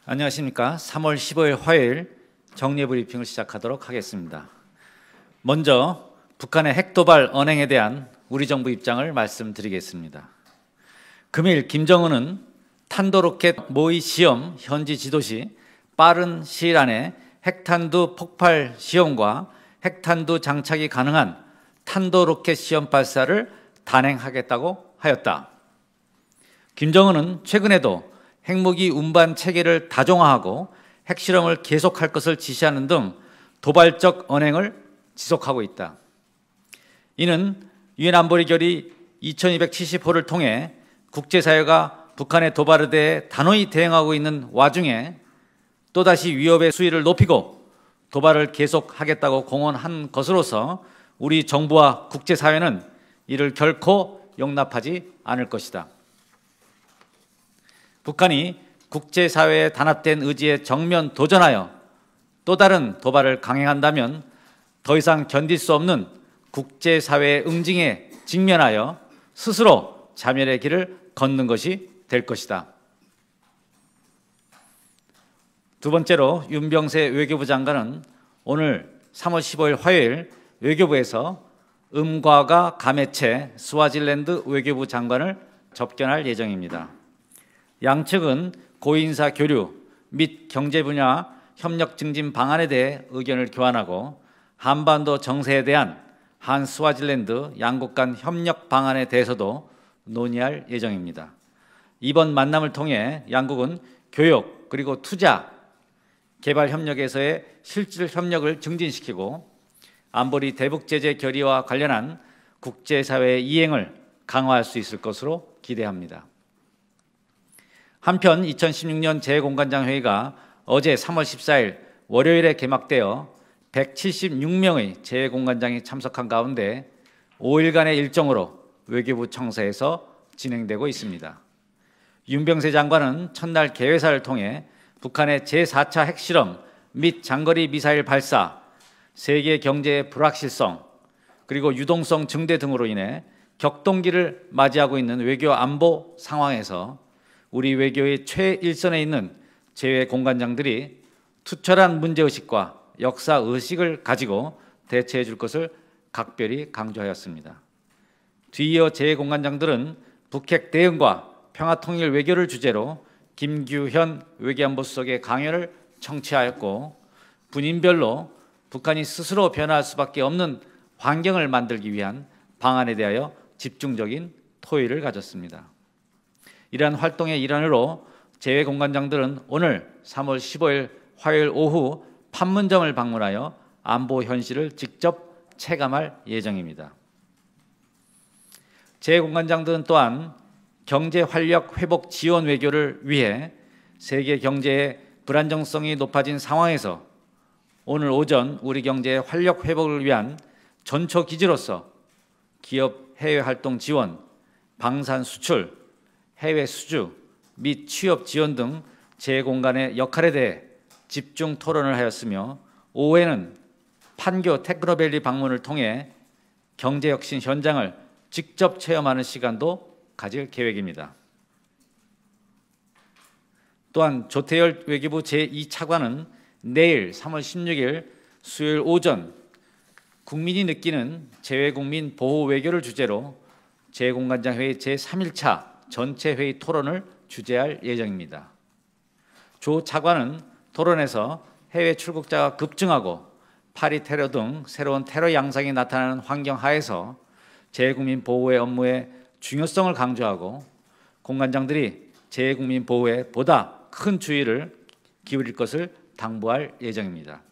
안녕하십니까. 3월 15일 화요일 정례 브리핑을 시작하도록 하겠습니다. 먼저 북한의 핵도발 언행에 대한 우리 정부 입장을 말씀드리겠습니다. 금일 김정은은 탄도로켓 모의 시험 현지 지도 시 빠른 시일 안에 핵탄두 폭발 시험과 핵탄두 장착이 가능한 탄도로켓 시험 발사를 단행하겠다고 하였다. 김정은은 최근에도 핵무기 운반 체계를 다종화하고 핵실험을 계속할 것을 지시하는 등 도발적 언행을 지속하고 있다. 이는 유엔 안보리 결의 2270호를 통해 국제사회가 북한의 도발에 대해 단호히 대응하고 있는 와중에 또다시 위협의 수위를 높이고 도발을 계속하겠다고 공언한 것으로서 우리 정부와 국제사회는 이를 결코 용납하지 않을 것이다. 북한이 국제사회의 단합된 의지에 정면 도전하여 또 다른 도발을 강행한다면 더 이상 견딜 수 없는 국제사회의 응징에 직면하여 스스로 자멸의 길을 걷는 것이 될 것이다. 두 번째로 윤병세 외교부 장관은 오늘 3월 15일 화요일 외교부에서 음과가 가메체 스와질랜드 외교부 장관을 접견할 예정입니다. 양측은 고위인사 교류 및 경제 분야 협력 증진 방안에 대해 의견을 교환하고 한반도 정세에 대한 한 스와질랜드 양국 간 협력 방안에 대해서도 논의할 예정입니다. 이번 만남을 통해 양국은 교역 그리고 투자, 개발 협력에서의 실질 협력을 증진시키고 안보리 대북 제재 결의와 관련한 국제사회의 이행을 강화할 수 있을 것으로 기대합니다. 한편 2016년 재공관장 회의가 어제 3월 14일 월요일에 개막되어 176명의 재공관장이 참석한 가운데 5일간의 일정으로 외교부 청사에서 진행되고 있습니다. 윤병세 장관은 첫날 개회사를 통해 북한의 제4차 핵실험 및 장거리 미사일 발사, 세계 경제의 불확실성, 그리고 유동성 증대 등으로 인해 격동기를 맞이하고 있는 외교 안보 상황에서 우리 외교의 최일선에 있는 재외공관장들이 투철한 문제의식과 역사의식을 가지고 대처해 줄 것을 각별히 강조하였습니다. 뒤이어 재외공관장들은 북핵 대응과 평화통일 외교를 주제로 김규현 외교안보수석의 강연을 청취하였고 분인별로 북한이 스스로 변화할 수밖에 없는 환경을 만들기 위한 방안에 대하여 집중적인 토의를 가졌습니다. 이러한 활동의 일환으로 재외공관장들은 오늘 3월 15일 화요일 오후 판문점을 방문하여 안보 현실을 직접 체감할 예정입니다. 재외공관장들은 또한 경제 활력 회복 지원 외교를 위해 세계 경제의 불안정성이 높아진 상황에서 오늘 오전 우리 경제의 활력 회복을 위한 전초 기지로서 기업 해외 활동 지원, 방산 수출, 해외 수주 및 취업 지원 등 재공간의 역할에 대해 집중 토론을 하였으며 오후에는 판교 테크노밸리 방문을 통해 경제혁신 현장을 직접 체험하는 시간도 가질 계획입니다. 또한 조태열 외교부 제2차관은 내일 3월 16일 수요일 오전 국민이 느끼는 재외국민 보호 외교를 주제로 재공관장회의 제3일차 전체 회의 토론을 주재할 예정입니다. 조 차관은 토론에서 해외 출국자가 급증하고 파리 테러 등 새로운 테러 양상이 나타나는 환경 하에서 재외국민 보호의 업무의 중요성을 강조하고 공관장들이 재외국민 보호에 보다 큰 주의를 기울일 것을 당부할 예정입니다.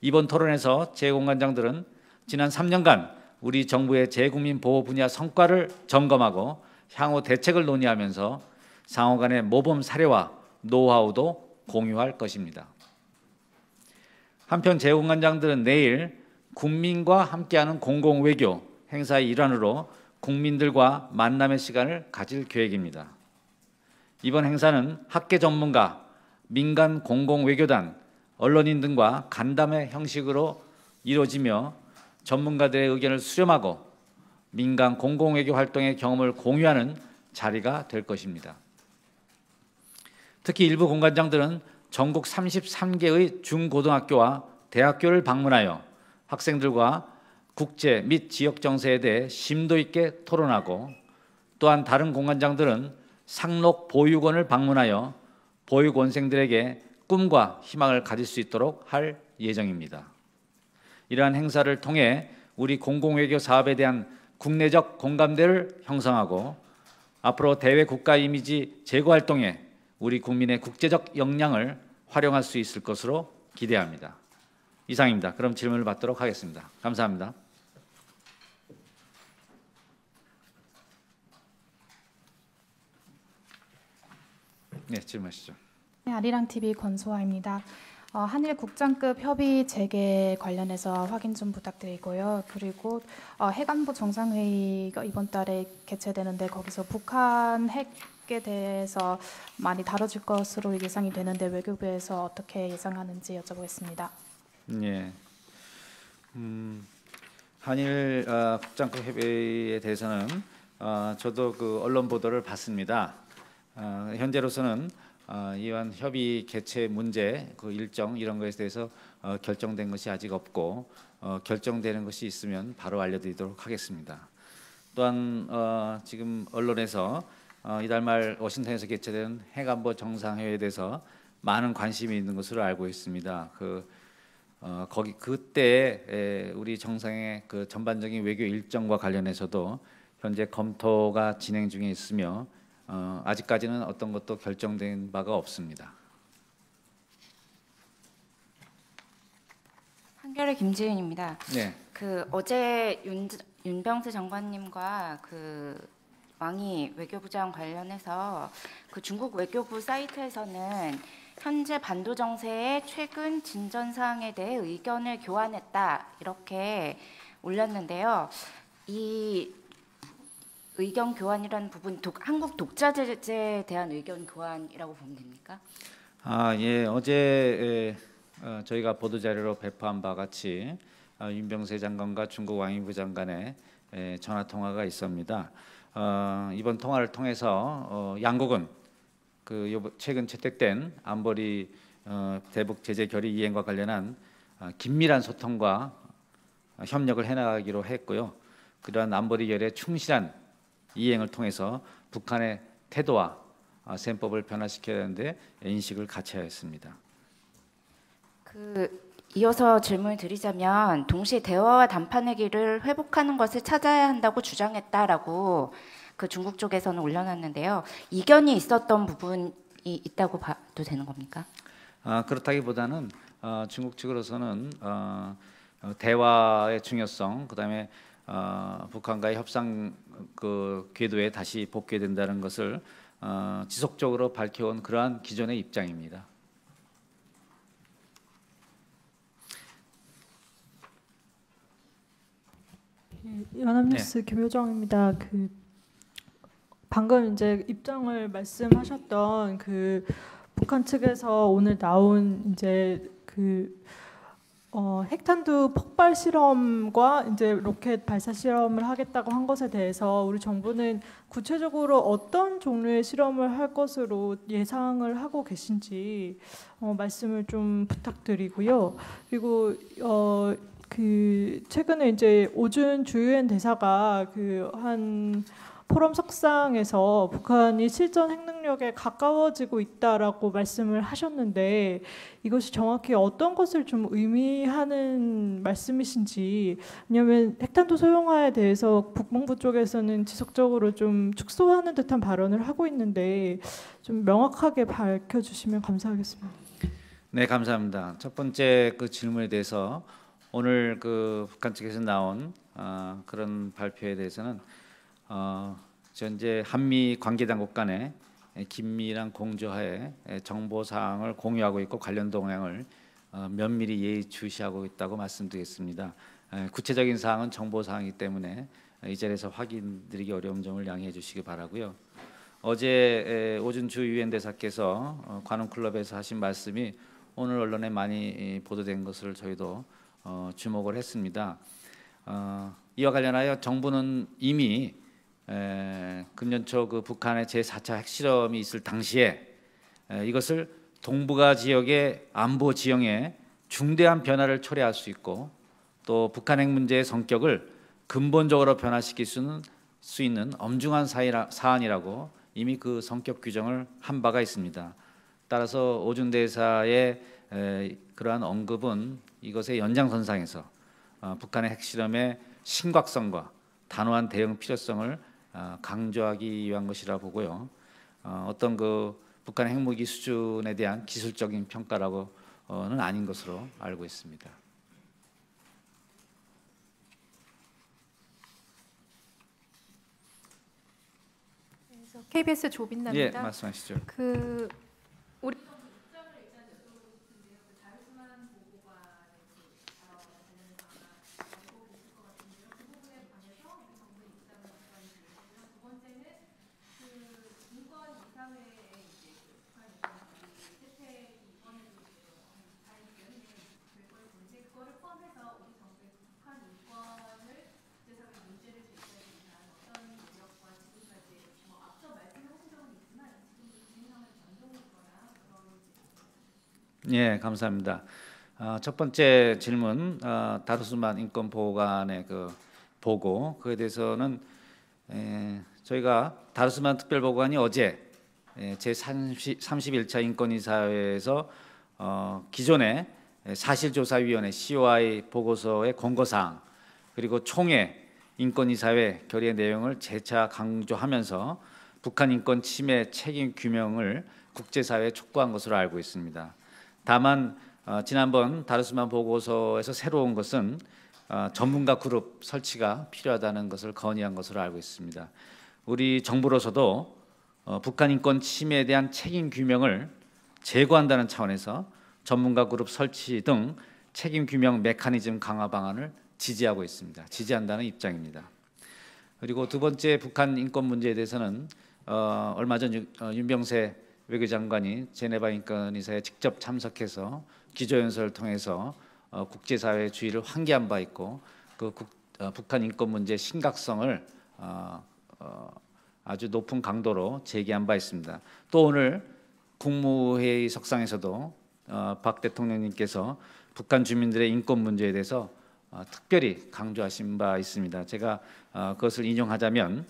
이번 토론에서 재외공관장들은 지난 3년간 우리 정부의 재외국민 보호 분야 성과를 점검하고 향후 대책을 논의하면서 상호 간의 모범 사례와 노하우도 공유할 것입니다. 한편 재외공관장들은 내일 국민과 함께하는 공공외교 행사의 일환으로 국민들과 만남의 시간을 가질 계획입니다. 이번 행사는 학계 전문가, 민간 공공외교단, 언론인 등과 간담회 형식으로 이루어지며 전문가들의 의견을 수렴하고 민간 공공외교 활동의 경험을 공유하는 자리가 될 것입니다. 특히 일부 공관장들은 전국 33개의 중고등학교와 대학교를 방문하여 학생들과 국제 및 지역 정세에 대해 심도 있게 토론하고, 또한 다른 공관장들은 상록 보육원을 방문하여 보육원생들에게 꿈과 희망을 가질 수 있도록 할 예정입니다. 이러한 행사를 통해 우리 공공외교 사업에 대한 국내적 공감대를 형성하고 앞으로 대외 국가 이미지 제고 활동에 우리 국민의 국제적 역량을 활용할 수 있을 것으로 기대합니다. 이상입니다. 그럼 질문을 받도록 하겠습니다. 감사합니다. 네, 질문하시죠. 네, 아리랑TV 권소아입니다. 한일 국장급 협의 재개 관련해서 확인 좀 부탁드리고요. 그리고 해관보 정상회의가 이번 달에 개최되는데 거기서 북한 핵에 대해서 많이 다뤄질 것으로 예상이 되는데 외교부에서 어떻게 예상하는지 여쭤보겠습니다. 예. 한일 국장급 협의에 대해서는 저도 그 언론 보도를 봤습니다. 현재로서는 이번 협의 개최 문제, 그 일정 이런 것에 대해서 결정된 것이 아직 없고 결정되는 것이 있으면 바로 알려드리도록 하겠습니다. 또한 지금 언론에서 이달 말 워싱턴에서 개최된 해관보 정상회의에 대해서 많은 관심이 있는 것으로 알고 있습니다. 거기 그때 우리 정상의 그 전반적인 외교 일정과 관련해서도 현재 검토가 진행 중에 있으며 아직까지는 어떤 것도 결정된 바가 없습니다. 한겨레 김지은입니다. 네. 어제 윤병세 장관님과 왕이 외교부장 관련해서 중국 외교부 사이트에서는 현재 반도 정세의 최근 진전 사항에 대해 의견을 교환했다 이렇게 올렸는데요. 이 의견 교환이라는 부분, 한국 독자제재에 대한 의견 교환이라고 보면 됩니까? 예, 어제 저희가 보도 자료로 배포한 바와 같이 윤병세 장관과 중국 왕이부 장관의 전화 통화가 있습니다. 이번 통화를 통해서 양국은 최근 채택된 안보리 대북 제재 결의 이행과 관련한 긴밀한 소통과 협력을 해나가기로 했고요. 그러한 안보리 결의에 충실한 이행을 통해서 북한의 태도와 셈법을 변화시켜야 하는데 인식을 갖춰야 했습니다. 이어서 질문을 드리자면 동시에 대화와 담판의 길을 회복하는 것을 찾아야 한다고 주장했다라고 중국 쪽에서는 올려놨는데요. 이견이 있었던 부분이 있다고 봐도 되는 겁니까? 그렇다기보다는 중국 측으로서는 대화의 중요성, 그다음에 북한과의 협상 궤도에 다시 복귀해야 된다는 것을 지속적으로 밝혀온 그러한 기존의 입장입니다. 연합뉴스 네. 김효정입니다. 방금 이제 입장을 말씀하셨던 북한 측에서 오늘 나온 이제 핵탄두 폭발 실험과 이제 로켓 발사 실험을 하겠다고 한 것에 대해서 우리 정부는 구체적으로 어떤 종류의 실험을 할 것으로 예상을 하고 계신지 말씀을 좀 부탁드리고요. 그리고 최근에 이제 오준 주유엔 대사가 한 포럼 석상에서 북한이 실전 핵능력에 가까워지고 있다라고 말씀을 하셨는데 이것이 정확히 어떤 것을 좀 의미하는 말씀이신지, 왜냐하면 핵탄두 소형화에 대해서 국방부 쪽에서는 지속적으로 좀 축소하는 듯한 발언을 하고 있는데 좀 명확하게 밝혀주시면 감사하겠습니다. 네, 감사합니다. 첫 번째 질문에 대해서 오늘 북한 측에서 나온 그런 발표에 대해서는 현재 한미 관계당국 간에 긴밀한 공조하에 정보 사항을 공유하고 있고 관련 동향을 면밀히 예의주시하고 있다고 말씀드리겠습니다. 구체적인 사항은 정보 사항이기 때문에 이 자리에서 확인드리기 어려운 점을 양해해 주시기 바라고요. 어제 오준주 유엔 대사께서 관훈 클럽에서 하신 말씀이 오늘 언론에 많이 보도된 것을 저희도 주목을 했습니다. 이와 관련하여 정부는 이미 금년 초 북한의 제4차 핵실험이 있을 당시에 이것을 동북아 지역의 안보 지형에 중대한 변화를 초래할 수 있고 또 북한 핵 문제의 성격을 근본적으로 변화시킬 수 있는 엄중한 사안이라고 이미 그 성격 규정을 한 바가 있습니다. 따라서 오준 대사의 그러한 언급은 이것의 연장선상에서 북한의 핵실험의 심각성과 단호한 대응 필요성을 강조하기 위한 것이라 보고요. 어떤 그 북한의 핵무기 수준에 대한 기술적인 평가라고는 아닌 것으로 알고 있습니다. KBS 조빈나입니다. 예, 말씀하시죠. 우리 예, 감사합니다. 첫 번째 질문, 다루스만 인권보호관의 그 보고, 그에 대해서는 저희가 다루스만 특별보고관이 어제 제31차 인권이사회에서 기존의 사실조사위원회 COI 보고서의 권고사항 그리고 총회 인권이사회 결의의 내용을 재차 강조하면서 북한 인권 침해 책임 규명을 국제사회에 촉구한 것으로 알고 있습니다. 다만 지난번 다루스만 보고서에서 새로운 것은 전문가 그룹 설치가 필요하다는 것을 건의한 것으로 알고 있습니다. 우리 정부로서도 북한 인권 침해에 대한 책임 규명을 제고한다는 차원에서 전문가 그룹 설치 등 책임 규명 메커니즘 강화 방안을 지지하고 있습니다. 지지한다는 입장입니다. 그리고 두 번째 북한 인권 문제에 대해서는 얼마 전 윤병세 외교장관이 제네바 인권이사에 직접 참석해서 기조연설을 통해서 국제사회의 주의를 환기한 바 있고 북한 인권 문제의 심각성을 아주 높은 강도로 제기한 바 있습니다. 또 오늘 국무회의 석상에서도 박 대통령님께서 북한 주민들의 인권 문제에 대해서 특별히 강조하신 바 있습니다. 제가 그것을 인용하자면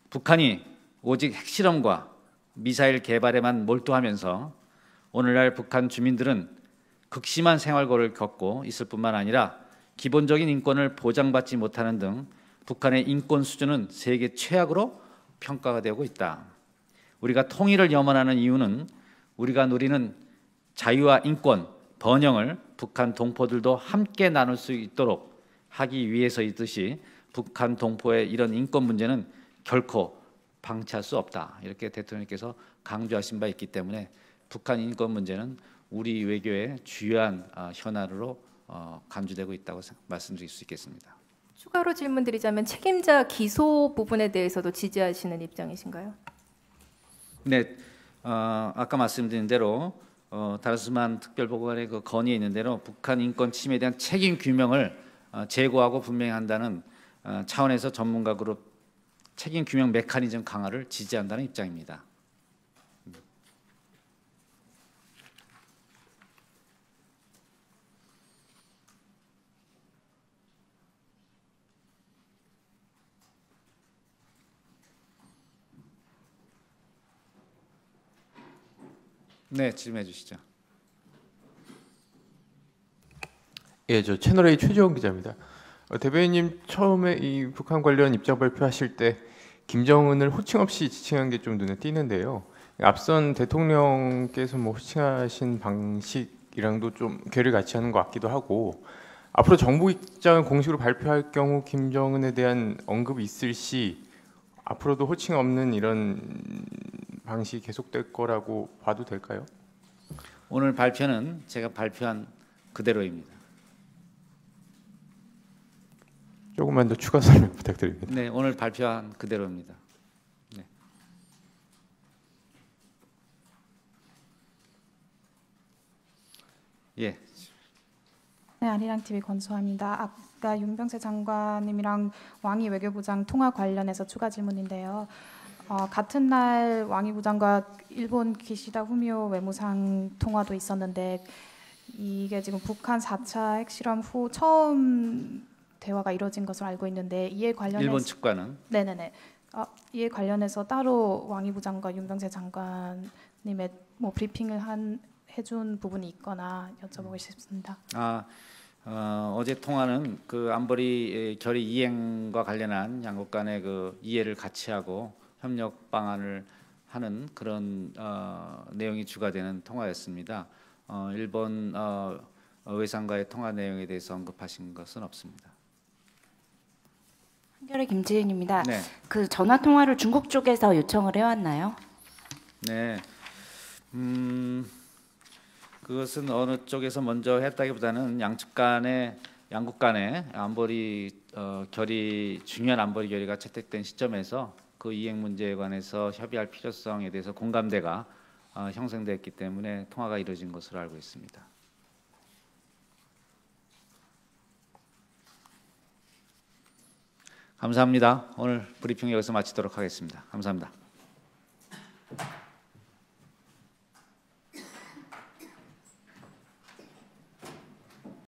북한이 오직 핵실험과 미사일 개발에만 몰두하면서 오늘날 북한 주민들은 극심한 생활고를 겪고 있을 뿐만 아니라 기본적인 인권을 보장받지 못하는 등 북한의 인권 수준은 세계 최악으로 평가가 되고 있다. 우리가 통일을 염원하는 이유는 우리가 누리는 자유와 인권, 번영을 북한 동포들도 함께 나눌 수 있도록 하기 위해서이듯이 북한 동포의 이런 인권 문제는 결코 방치할 수 없다. 이렇게 대통령께서 강조하신 바 있기 때문에 북한 인권 문제는 우리 외교의 주요한 현안으로 간주되고 있다고 말씀드릴 수 있겠습니다. 추가로 질문드리자면 책임자 기소 부분에 대해서도 지지하시는 입장이신가요? 네, 아까 말씀드린 대로 다루스만 특별보고관의 그 건의에 있는 대로 북한 인권 침해에 대한 책임 규명을 제고하고 분명히 한다는 차원에서 전문가 그룹 책임 규명 메커니즘 강화를 지지한다는 입장입니다. 네, 질문해 주시죠. 예, 저 채널A 최재원 기자입니다. 대변인님 처음에 이 북한 관련 입장 발표하실 때 김정은을 호칭 없이 지칭한 게 좀 눈에 띄는데요. 앞선 대통령께서 뭐 호칭하신 방식이랑도 좀 괴를 같이 하는 것 같기도 하고 앞으로 정부 입장을 공식으로 발표할 경우 김정은에 대한 언급이 있을 시 앞으로도 호칭 없는 이런 방식이 계속될 거라고 봐도 될까요? 오늘 발표는 제가 발표한 그대로입니다. 조금만 더 추가 설명 부탁드립니다. 네, 오늘 발표한 그대로입니다. 네. 예. 네, 아리랑 TV 권소아입니다. 아까 윤병세 장관님이랑 왕이 외교부장 통화 관련해서 추가 질문인데요. 같은 날 왕이 부장과 일본 기시다 후미오 외무상 통화도 있었는데 이게 지금 북한 4차 핵실험 후 처음 대화가 이루어진 것으로 알고 있는데 이에 관련해서 일본 측과는 네네네. 이에 관련해서 따로 왕이 부장과 윤병세 장관님의 뭐 브리핑을 해준 부분이 있거나 여쭤보고 싶습니다. 어제 통화는 그 안보리 결의 이행과 관련한 양국 간의 그 이해를 같이 하고 협력 방안을 하는 그런 내용이 주가 되는 통화였습니다. 일본 외상과의 통화 내용에 대해서 언급하신 것은 없습니다. 한겨레 김지은입니다. 네. 그 전화 통화를 중국 쪽에서 요청을 해왔나요? 네. 그것은 어느 쪽에서 먼저 했다기보다는 양국 간의 안보리 중요한 안보리 결의가 채택된 시점에서 그 이행 문제에 관해서 협의할 필요성에 대해서 공감대가 형성됐기 때문에 통화가 이루어진 것으로 알고 있습니다. 감사합니다. 오늘 브리핑 여기서 마치도록 하겠습니다. 감사합니다.